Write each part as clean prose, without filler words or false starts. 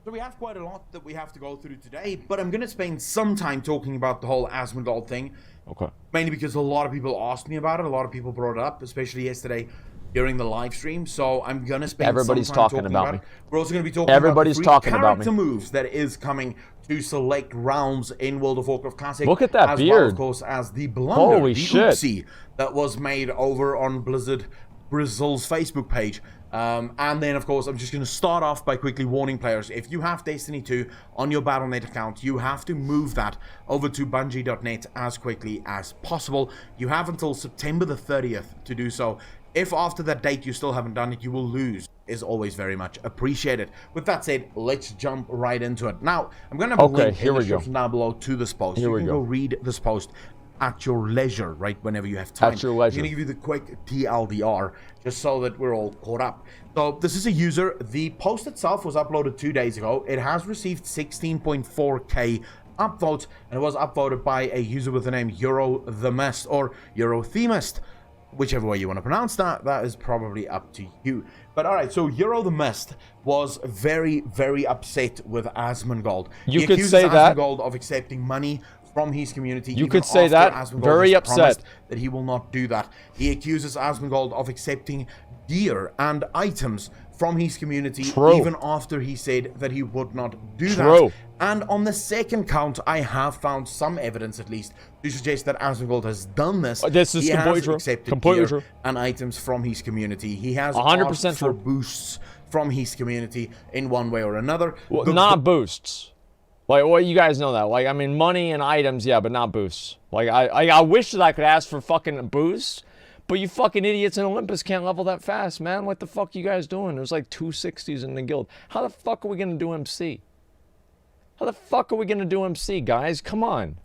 So we have quite a lot that we have to go through today, but I'm going to spend some time talking about the whole Asmongold thing. Okay. Mainly because a lot of people asked me about it. A lot of people brought it up, especially yesterday during the live stream. So I'm going to spend Everybody's some time talking about me. We're also going to be talking Everybody's about the free talking about me. character moves that is coming to select rounds in World of Warcraft Classic. Look at that as beard. well, of course, as the blunder, Holy the shit. oopsie that was made over on Blizzard Brazil's Facebook page. And then, of course, I'm just going to start off by quickly warning players. If you have Destiny 2 on your Battle.net account, you have to move that over to Bungie.net as quickly as possible. You have until September the 30th to do so. If after that date you still haven't done it, you will lose. Is always very much appreciated. With that said, let's jump right into it. Now, I'm going to have a link in the description down below to this post. You can go read this post at your leisure, right, whenever you have time. At your leisure. I'm going to give you the quick TLDR, just so that we're all caught up. So this is a user. The post itself was uploaded 2 days ago. It has received 16.4k upvotes, and it was upvoted by a user with the name Euro the Mist, or Euro Themist. Whichever way you want to pronounce that, that is probably up to you. But alright, so Euro the Mist was very, very upset with Asmongold. You could say that. Asmongold of accepting money from his community. You could say that. Very upset that he will not do that. He accuses Asmongold of accepting gear and items from his community, even after he said that he would not do that. And on the second count, I have found some evidence, at least, to suggest that Asmongold has done this. This is completely true. Accepted gear and items from his community. He has 100% asked for boosts from his community in one way or another. Well, not boosts. Like, well, you guys know that. Like, I mean, money and items, yeah, but not boosts. Like, I wish that I could ask for fucking boosts, but you fucking idiots in Olympus can't level that fast, man. What the fuck you guys doing? There's like 260s in the guild. How the fuck are we gonna do MC? How the fuck are we gonna do MC, guys? Come on.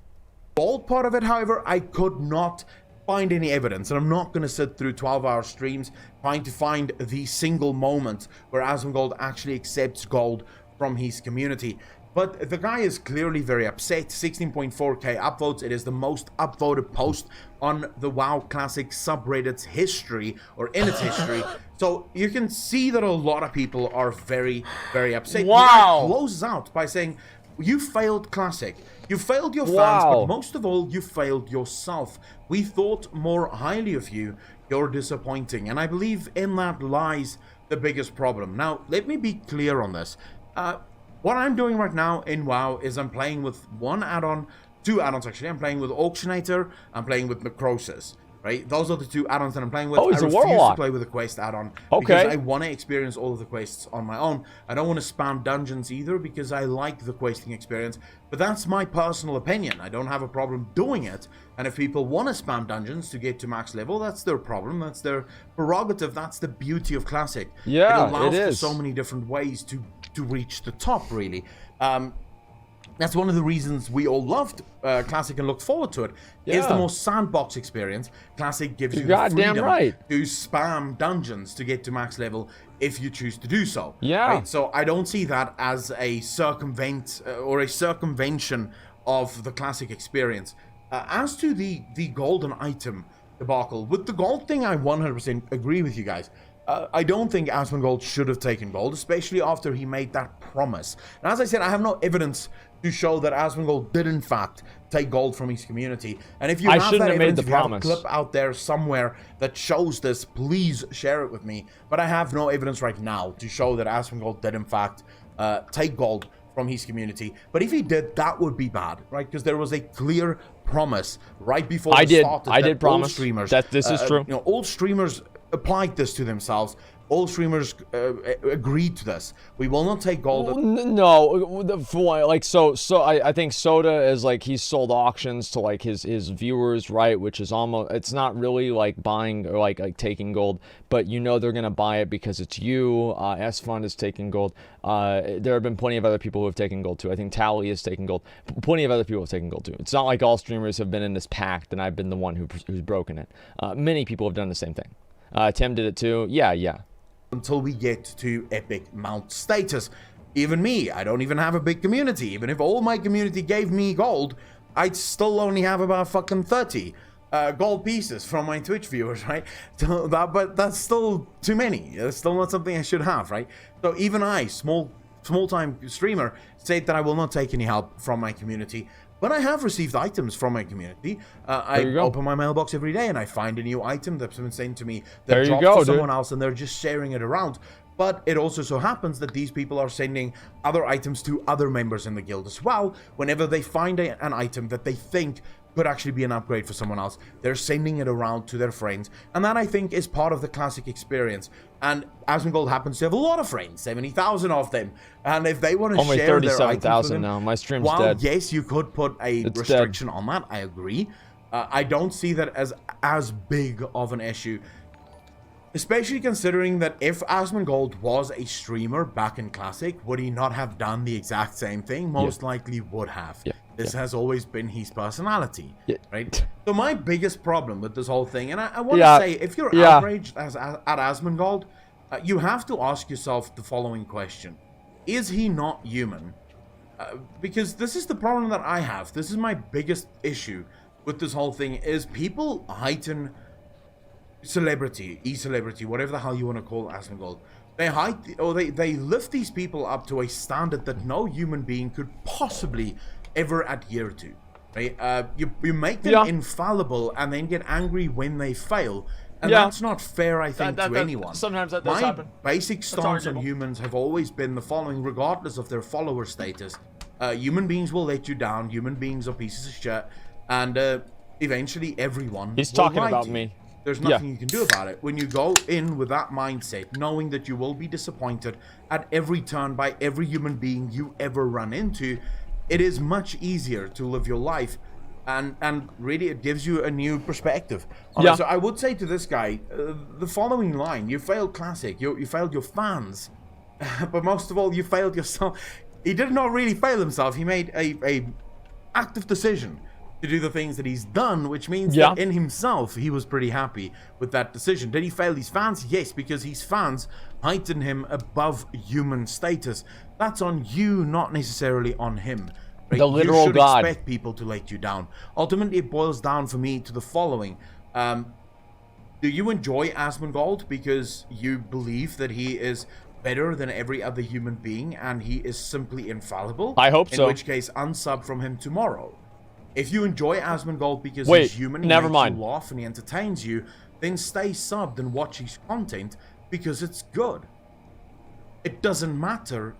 Bold part of it, however, I could not find any evidence, and I'm not going to sit through 12-hour streams trying to find the single moment where Asmongold actually accepts gold from his community. But the guy is clearly very upset. 16.4k upvotes. It is the most upvoted post on the WoW Classic subreddit's history, or in its history. So you can see that a lot of people are very, very upset. Wow. He closes out by saying, you failed Classic. You failed your fans, but most of all, you failed yourself. We thought more highly of you. You're disappointing. And I believe in that lies the biggest problem. Now, let me be clear on this. What I'm doing right now in WoW is I'm playing with one add-on, two add-ons actually. I'm playing with Auctionator, I'm playing with Necrosis, right? Those are the two add-ons that I'm playing with. Oh, he's I a refuse warlock. to play with a quest add-on Okay. because I want to experience all of the quests on my own. I don't want to spam dungeons either because I like the questing experience, but that's my personal opinion. I don't have a problem doing it, and if people want to spam dungeons to get to max level, that's their problem, that's their prerogative. That's the beauty of Classic. Yeah, it allows it for is. so many different ways to reach the top, really. That's one of the reasons we all loved Classic and look forward to it. It's the most sandbox experience. Classic gives you the freedom to spam dungeons to get to max level if you choose to do so. Yeah. Right? So I don't see that as a circumvention of the Classic experience. As to the golden item debacle, with the gold thing, I 100% agree with you guys. I don't think Asmongold should have taken gold, especially after he made that promise. And as I said, I have no evidence to show that Asmongold did in fact take gold from his community. And if you have that evidence, if you have a clip out there somewhere that shows this, please share it with me. But I have no evidence right now to show that Asmongold did in fact take gold from his community. But if he did, that would be bad, right? Because there was a clear promise right before I did promise streamers, that this is true. You know, all streamers applied this to themselves. All streamers agreed to this. We will not take gold. No, for one, like so I think Soda is like he's sold auctions to like his viewers, right? Which is almost, it's not really like buying or like taking gold, but you know they're gonna buy it because it's you. S Fund is taking gold. There have been plenty of other people who have taken gold too. I think Tally is taking gold. Plenty of other people have taken gold too. It's not like all streamers have been in this pact and I've been the one who's broken it. Many people have done the same thing. Tim did it too. Yeah. Until we get to epic mount status. Even me, I don't even have a big community. Even if all my community gave me gold, I'd still only have about fucking 30 gold pieces from my Twitch viewers, right? So but that's still too many. It's still not something I should have, right? So even I, small small-time streamer, said that I will not take any help from my community. But I have received items from my community. I open my mailbox every day and I find a new item that's been sent to me that drops to someone else, and they're just sharing it around. But it also so happens that these people are sending other items to other members in the guild as well. Whenever they find an item that they think could actually be an upgrade for someone else, they're sending it around to their friends, and that I think is part of the classic experience. And Asmongold happens to have a lot of friends, 70,000 of them, and if they want to share their items, 37,000 now. My stream's dead. Yes, you could put a restriction on that. I agree. I don't see that as big of an issue, especially considering that if Asmongold was a streamer back in Classic, would he not have done the exact same thing? Most likely would have. This has always been his personality, right? So my biggest problem with this whole thing, and I want to say, if you're outraged at Asmongold, you have to ask yourself the following question. Is he not human? Because this is the problem that I have. This is my biggest issue with this whole thing, is people heighten celebrity, e-celebrity, whatever the hell you want to call Asmongold. They lift these people up to a standard that no human being could possibly ever adhere to, right? You make them infallible and then get angry when they fail, and that's not fair, I think, to anyone. Sometimes that does happen. My basic stance on humans have always been the following, regardless of their follower status. Human beings will let you down, human beings are pieces of shit, and eventually everyone He's talking about me. There's nothing you can do about it. When you go in with that mindset, knowing that you will be disappointed at every turn by every human being you ever run into, it is much easier to live your life, and really it gives you a new perspective. So I would say to this guy, the following line: you failed Classic, you failed your fans, but most of all, you failed yourself. He did not really fail himself. He made a active decision to do the things that he's done, which means that in himself, he was pretty happy with that decision. Did he fail his fans? Yes, because his fans heighten him above human status. That's on you, not necessarily on him. Right? The literal God. You should expect people to let you down. Ultimately, it boils down for me to the following. Do you enjoy Asmongold because you believe that he is better than every other human being and he is simply infallible? I hope so. In which case, unsub from him tomorrow. If you enjoy Asmongold because he's human, he makes you laugh and he entertains you, then stay subbed and watch his content because it's good. It doesn't matter.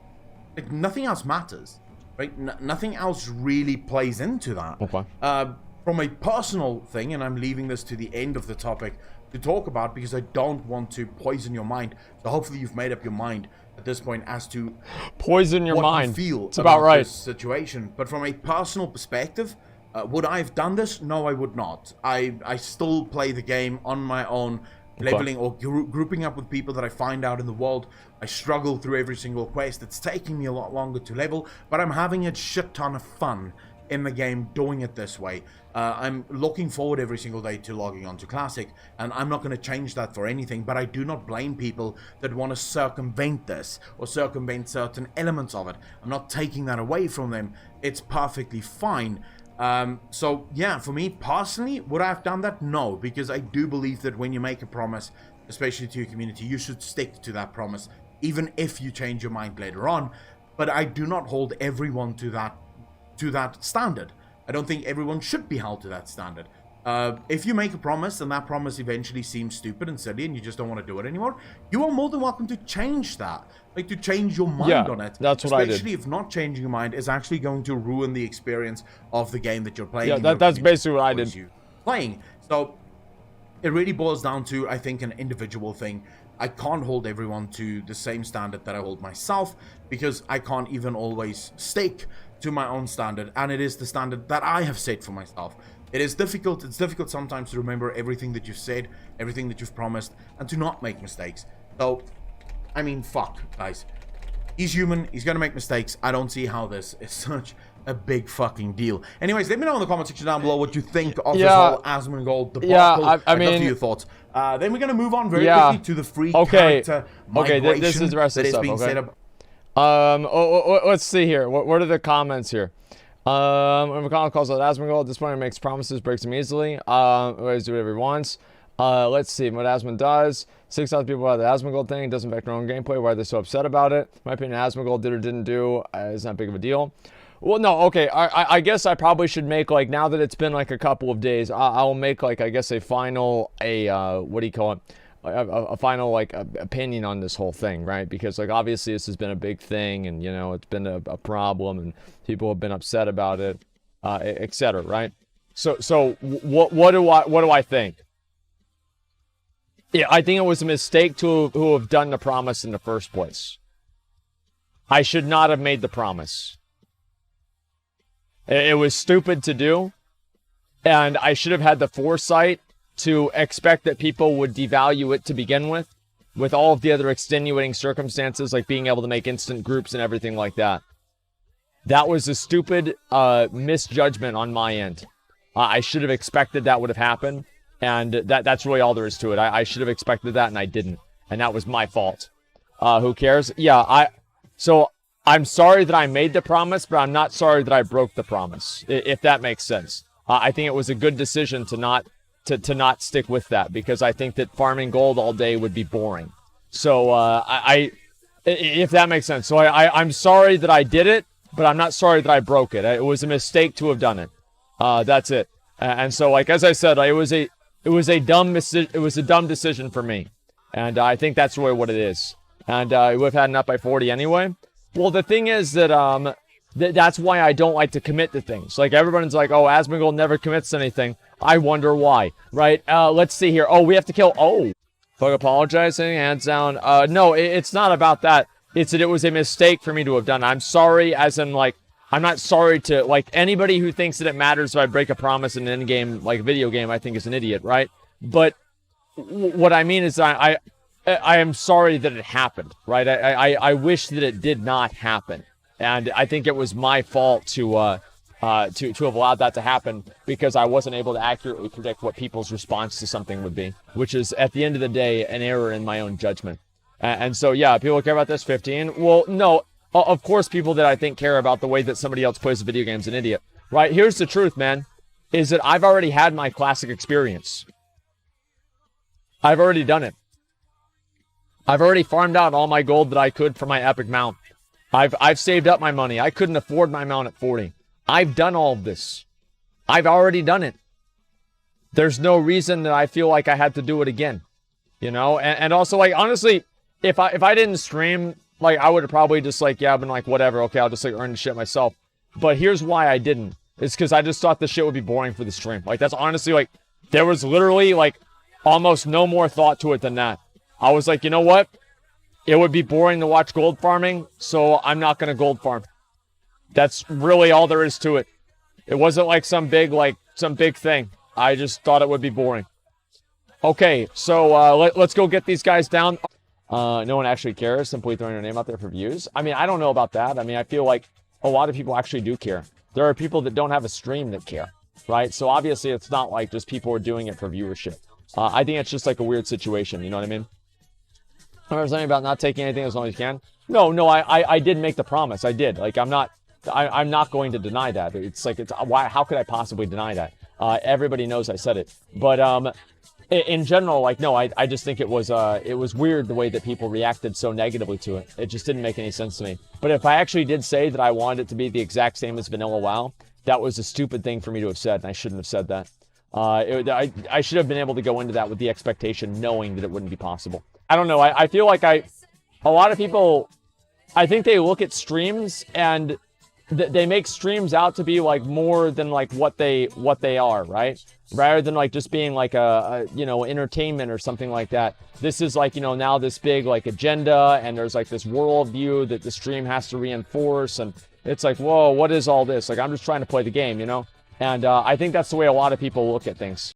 Nothing else matters, right? Nothing else really plays into that. From a personal thing, and I'm leaving this to the end of the topic to talk about because I don't want to poison your mind. So hopefully you've made up your mind at this point as to poison your mind. You feel it's about right. This situation. But from a personal perspective, would I have done this? No, I would not. I still play the game on my own, leveling or grouping up with people that I find out in the world. I struggle through every single quest. It's taking me a lot longer to level, but I'm having a shit ton of fun in the game doing it this way. I'm looking forward every single day to logging on to Classic, and I'm not going to change that for anything, but I do not blame people that want to circumvent this or circumvent certain elements of it. I'm not taking that away from them. It's perfectly fine. So yeah, for me personally, would I have done that? No, because I do believe that when you make a promise, especially to your community, you should stick to that promise, even if you change your mind later on. But I do not hold everyone to that standard. I don't think everyone should be held to that standard. If you make a promise and that promise eventually seems stupid and silly and you just don't want to do it anymore, you are more than welcome to change that. Like, to change your mind on it. That's what I did. Especially if not changing your mind is actually going to ruin the experience of the game that you're playing. Yeah, that's basically what I did. Playing. So it really boils down to, I think, an individual thing. I can't hold everyone to the same standard that I hold myself, because I can't even always stick to my own standard, and it is the standard that I have set for myself. It is difficult. It's difficult sometimes to remember everything that you've said, everything that you've promised, and to not make mistakes. So, I mean, fuck, guys. He's human. He's gonna make mistakes. I don't see how this is such a big fucking deal. Anyways, let me know in the comment section down below what you think of this whole Asmongold debacle. I mean, love to hear your thoughts. Then we're gonna move on very quickly to the free character migration this is the rest of that the is being stuff, set up. Let's see here. What are the comments here? When McConnell calls out Asmongold, at this point he makes promises, breaks them easily. Always do whatever he wants. Let's see what Asmon does. 6,000 people about the Asmongold thing. Doesn't affect their own gameplay. Why are they so upset about it? In my opinion, Asmongold did or didn't do is not big of a deal. Well, no, okay. I guess I probably should make, like, now that it's been like a couple of days, I'll make, like, I guess a final, what do you call it? A final, like, opinion on this whole thing, right? Because, like, obviously this has been a big thing, and, you know, it's been a problem, and people have been upset about it, etc., right? So what do I think? Yeah, I think it was a mistake to have done the promise in the first place. I should not have made the promise. It was stupid to do, and I should have had the foresight to expect that people would devalue it to begin with all of the other extenuating circumstances, like being able to make instant groups and everything like that. That was a stupid misjudgment on my end. I should have expected that would have happened. And that's really all there is to it. I should have expected that, and I didn't. And that was my fault. Who cares? Yeah, so I'm sorry that I made the promise, but I'm not sorry that I broke the promise, if that makes sense. I think it was a good decision to not stick with that, because I think that farming gold all day would be boring. So if that makes sense. So I'm sorry that I did it, but I'm not sorry that I broke it. It was a mistake to have done it. That's it. And so, like, as I said, it was a dumb decision for me, and I think that's really what it is. And we've had enough by 40 anyway. Well, the thing is that that's why I don't like to commit to things. Like, everyone's like, "Oh, Asmongold never commits to anything." I wonder why, right? Let's see here. Oh, we have to kill. Oh, fuck, apologizing, hands down. No, it's not about that. It's that it was a mistake for me to have done. I'm sorry, as in, like, I'm not sorry to, like, anybody who thinks that it matters if I break a promise in an in-game, like, video game, I think is an idiot, right? But what I mean is I am sorry that it happened, right? I wish that it did not happen. And I think it was my fault to have allowed that to happen, because I wasn't able to accurately predict what people's response to something would be, which is, at the end of the day, an error in my own judgment. And so, yeah, people care about this 15. Well, no. Of course, people that I think care about the way that somebody else plays video games an idiot, right? Here's the truth, man, is that I've already had my classic experience. I've already done it. I've already farmed out all my gold that I could for my epic mount. I've saved up my money. I couldn't afford my mount at 40. I've done all of this. I've already done it. There's no reason that I feel like I had to do it again, you know? And also, like, honestly, if I didn't stream, like, I would have probably just, like, yeah, been like, whatever, okay, I'll just, like, earn the shit myself. But here's why I didn't. It's because I just thought the shit would be boring for the stream. Like, that's honestly, like, there was literally, like, almost no more thought to it than that. I was like, you know what? It would be boring to watch gold farming, so I'm not going to gold farm. That's really all there is to it. It wasn't, like, some big thing. I just thought it would be boring. Okay, so let's go get these guys down. No one actually cares, simply throwing their name out there for views. I mean, I don't know about that. I mean, I feel like a lot of people actually do care. There are people that don't have a stream that care, right? So obviously it's not like just people are doing it for viewership. I think it's just like a weird situation, you know what I mean? Remember something about not taking anything as long as you can? No, I did make the promise. I did. Like, I'm not going to deny that. It's like, why? How could I possibly deny that? Everybody knows I said it. But in general, like, no, I just think it was weird the way that people reacted so negatively to it. It just didn't make any sense to me. But if I actually did say that I wanted it to be the exact same as Vanilla WoW, that was a stupid thing for me to have said, and I shouldn't have said that. I should have been able to go into that with the expectation, knowing that it wouldn't be possible. I don't know. I feel like a lot of people, I think they look at streams and they make streams out to be like more than like what they are, right? Rather than like just being like a entertainment or something like that. This is like, now this big like agenda, and there's like this worldview that the stream has to reinforce, and it's like, whoa, what is all this? Like, I'm just trying to play the game, And I think that's the way a lot of people look at things.